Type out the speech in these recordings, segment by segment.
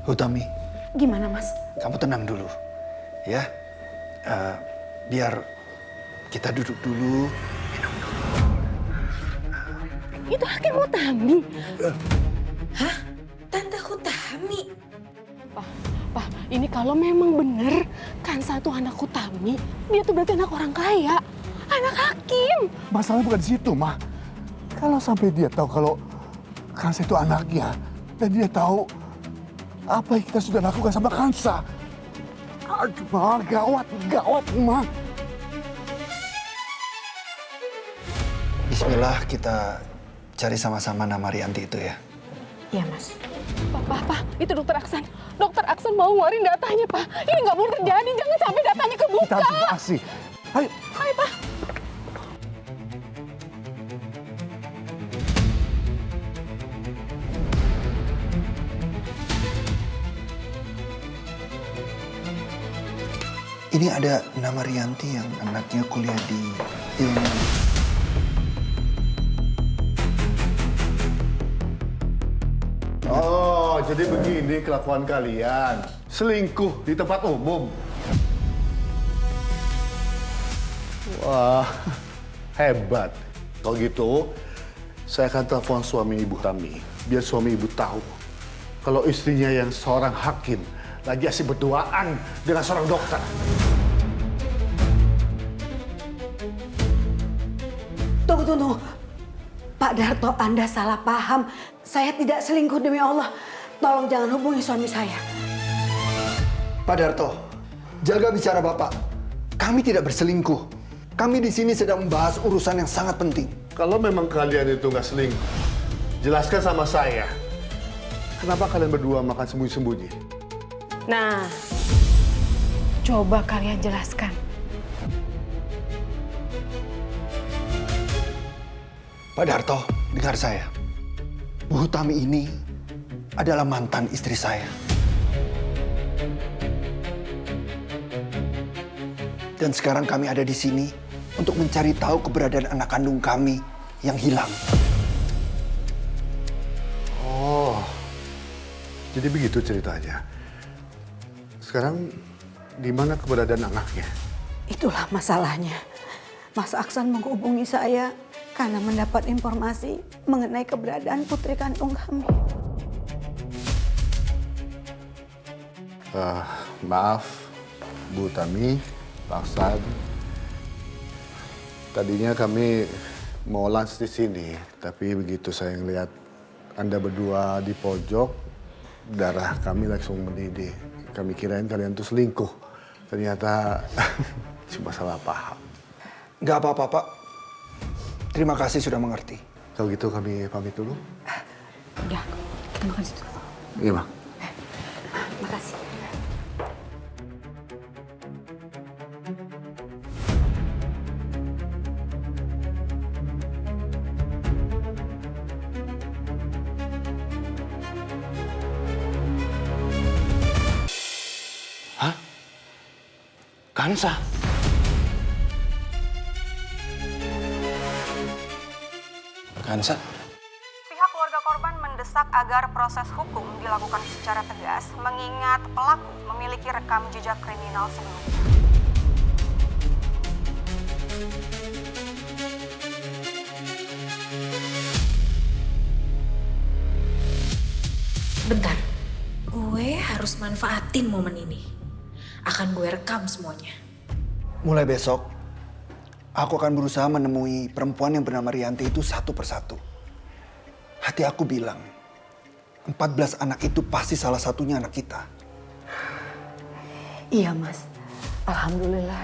Hutami, Gimana, Mas? kamu tenang dulu, ya. Biar kita duduk dulu. Itu Hakim Hutami. Hah? Tante Hutami? Pak, ini kalau memang bener Kansa itu anak Hutami, dia tuh berarti anak orang kaya, anak hakim. Masalahnya bukan di situ, Ma. Kalau sampai dia tahu kalau Kansa itu anaknya, dan dia tahu apa yang kita sudah lakukan sama Kansa. Aduh, Ma, gawat, Ma. Bismillah, kita cari sama-sama nama Rianti itu ya. Iya, Mas. Pak, itu Dokter Aksan. Dokter Aksan mau ngeluarin datanya, Pak. Ini nggak boleh terjadi, jangan sampai datanya Kita kebuka. harus beraksi. Ayo. Ayo, Pak. Ini ada nama Rianti yang anaknya kuliah di ilmu. Oh, jadi begini kelakuan kalian. Selingkuh di tempat umum. Wah, hebat. Kalau gitu, saya akan telepon suami ibu Tami. Biar suami ibu tahu kalau istrinya yang seorang hakim lagi asik berduaan dengan seorang dokter. Tunggu. Pak Darto, Anda salah paham. Saya tidak selingkuh demi Allah. Tolong jangan hubungi suami saya. Pak Darto, jaga bicara Bapak. Kami tidak berselingkuh. Kami di sini sedang membahas urusan yang sangat penting. Kalau memang kalian itu nggak selingkuh, jelaskan sama saya. Kenapa kalian berdua makan sembunyi-sembunyi? Nah, coba kalian jelaskan. Pak Darto, dengar saya. Bu Hutami ini adalah mantan istri saya. Dan sekarang kami ada di sini untuk mencari tahu keberadaan anak kandung kami yang hilang. Oh, jadi begitu ceritanya. Sekarang di mana keberadaan anaknya? Itulah masalahnya. Mas Aksan menghubungi saya karena mendapat informasi mengenai keberadaan putri kandung kami. Maaf, Bu Tami, Pak Aksan. Tadinya kami mau lunch di sini, tapi begitu saya ngeliat Anda berdua di pojok, darah kami langsung mendidih. Kami kirain kalian tuh selingkuh. Ternyata cuma salah paham. Nggak apa-apa, Pak. Terima kasih sudah mengerti. Kalau gitu kami pamit dulu. Udah, kita makan situ. Iya, Bang. Makasih. Hah? Kansa? Kansa? Pihak keluarga korban mendesak agar proses hukum dilakukan secara tegas mengingat pelaku memiliki rekam jejak kriminal sebelumnya. Bentar, gue harus manfaatin momen ini. Akan gue rekam semuanya. Mulai besok, aku akan berusaha menemui perempuan yang bernama Rianti itu satu persatu. Hati aku bilang, 14 anak itu pasti salah satunya anak kita. Iya, Mas. Alhamdulillah.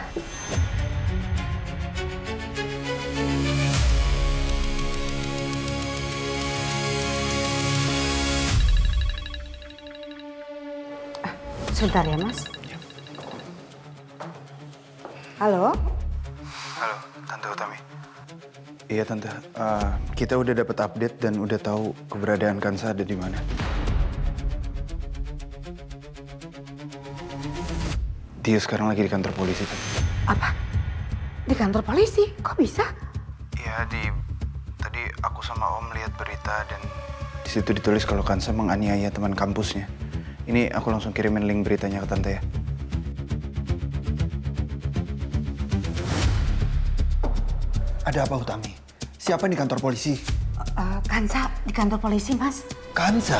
Sebentar ya, Mas. Halo? Halo, Tante Utami. Iya, Tante. Kita udah dapat update dan udah tahu keberadaan Kansa ada di mana. Dia sekarang lagi di kantor polisi, Tante. Apa? Di kantor polisi? Kok bisa? Iya, tadi aku sama Om lihat berita dan di situ ditulis kalau Kansa menganiaya teman kampusnya Ini aku langsung kirimin link beritanya ke tante ya. Ada apa Utami? Siapa di kantor polisi? Kansa di kantor polisi, Mas. Kansa?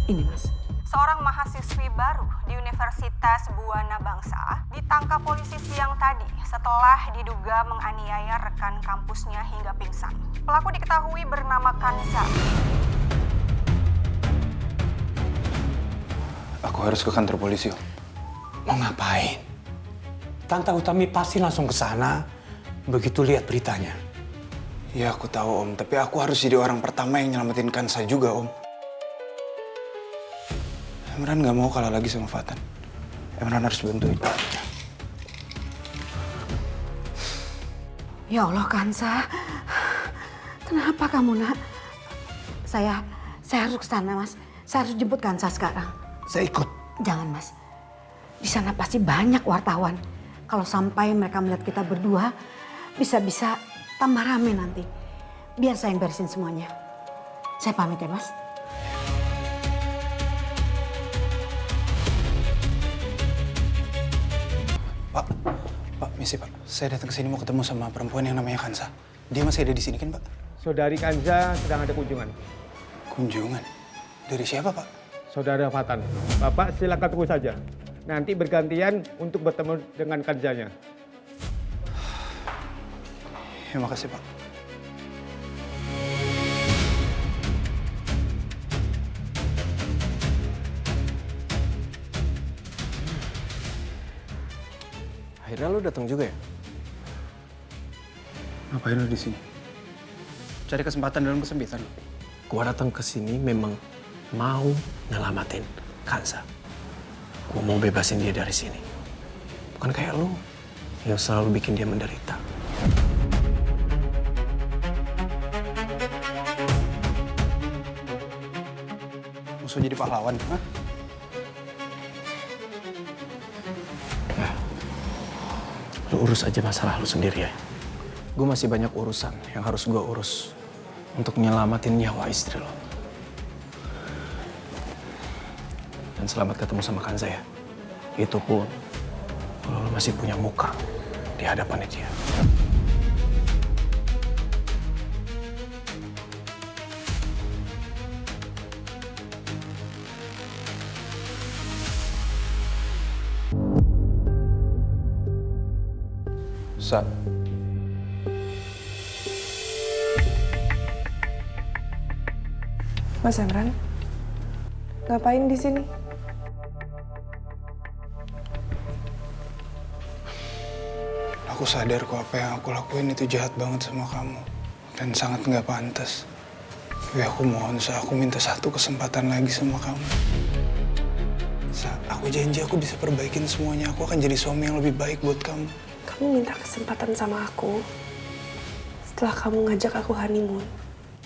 Ini, Mas. Seorang mahasiswi baru di Universitas Buana Bangsa ditangkap polisi siang tadi setelah diduga menganiaya rekan kampusnya hingga pingsan. Pelaku diketahui bernama Kansa. Aku harus ke kantor polisi, Om. Mau ngapain? Tante Utami pasti langsung ke sana begitu lihat beritanya. Ya aku tahu Om, tapi aku harus jadi orang pertama yang nyelamatin Kansa juga Om. Emran nggak mau kalah lagi sama Fatan. Emran harus bantuin. Ya Allah, Kansa. Kenapa kamu, Nak? Saya harus ke sana, Mas. Saya harus jemput Kansa sekarang. Saya ikut. Jangan, Mas. Di sana pasti banyak wartawan. Kalau sampai mereka melihat kita berdua, bisa-bisa tambah rame nanti. Biar saya yang beresin semuanya. Saya pamit ya, Mas. Pak, misi Pak. Saya datang ke sini mau ketemu sama perempuan yang namanya Kansa. Dia masih ada di sini kan, Pak? Saudari Kansa sedang ada kunjungan. Kunjungan? Dari siapa, Pak? Saudara Fatan. Bapak silakan tunggu saja. Nanti bergantian untuk bertemu dengan Kansanya. Ya, makasih, Pak. Akhirnya lu datang juga ya? Ngapain lu di sini? Cari kesempatan dalam kesempitan. Gua datang ke sini memang mau nyelamatin Kansa. Gua mau bebasin dia dari sini. Bukan kayak lu yang selalu bikin dia menderita. Musuh jadi pahlawan, hah? Lu urus aja masalah lu sendiri ya. Gue masih banyak urusan yang harus gue urus untuk nyelamatin nyawa istri lo. Dan selamat ketemu sama Kansa ya. Itu pun kalau lo masih punya muka di hadapannya dia. Sa. Mas Emran, ngapain di sini? Aku sadar kok apa yang aku lakuin itu jahat banget sama kamu. Dan sangat nggak pantas. Tapi aku mohon, Sa, aku minta satu kesempatan lagi sama kamu. Sa, aku janji aku bisa perbaikin semuanya. Aku akan jadi suami yang lebih baik buat kamu. Kamu minta kesempatan sama aku setelah kamu ngajak aku honeymoon.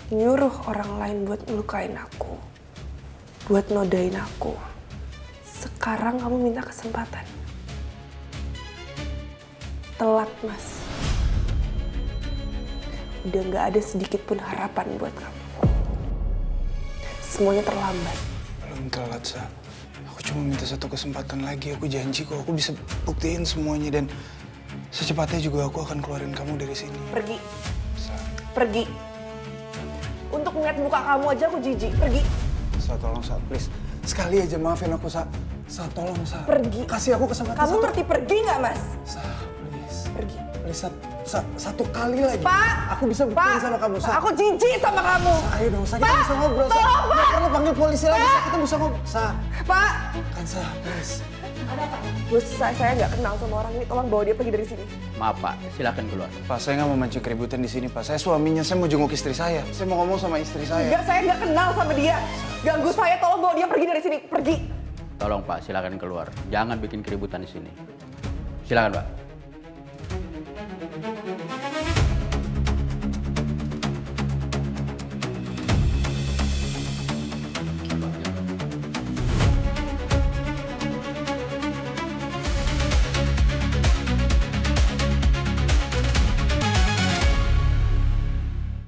Nyuruh orang lain buat ngelukain aku. Buat nodain aku. Sekarang kamu minta kesempatan. Telat, Mas. Udah gak ada sedikit pun harapan buat kamu. Semuanya terlambat. Belum telat, Sa. Aku cuma minta satu kesempatan lagi. Aku janji kok aku bisa buktiin semuanya. Dan secepatnya juga aku akan keluarin kamu dari sini. Pergi. Sa. Pergi. Untuk ngeliat muka kamu aja aku jijik. Pergi. Sa, tolong, Sa, please. Sekali aja maafin aku, Sa. Sa, tolong, Sa. Pergi. Kasih aku kesempatan. Kamu ngerti pergi nggak, Mas? Sa, please. Pergi. Please, Sa, satu kali lagi. Pak! Aku bisa buktiin sama kamu, Sa. Aku jijik sama kamu. Sa, ayo dong, Sa. Kita Pak! bisa ngobrol, Sa. Tolong, Pak! Nggak perlu panggil polisi lagi, Sa. Kita bisa ngobrol. Sa, Pak! kan, Sa, please. Bos, saya nggak kenal sama orang ini. Tolong bawa dia pergi dari sini. Maaf Pak, silakan keluar. Pak, saya nggak mau mancing keributan di sini, Pak. Saya suaminya, saya mau jenguk istri saya. Saya mau ngomong sama istri saya. Enggak, saya nggak kenal sama dia. Ganggu saya, tolong bawa dia pergi dari sini. Pergi. Tolong Pak, silakan keluar. Jangan bikin keributan di sini. Silakan Pak.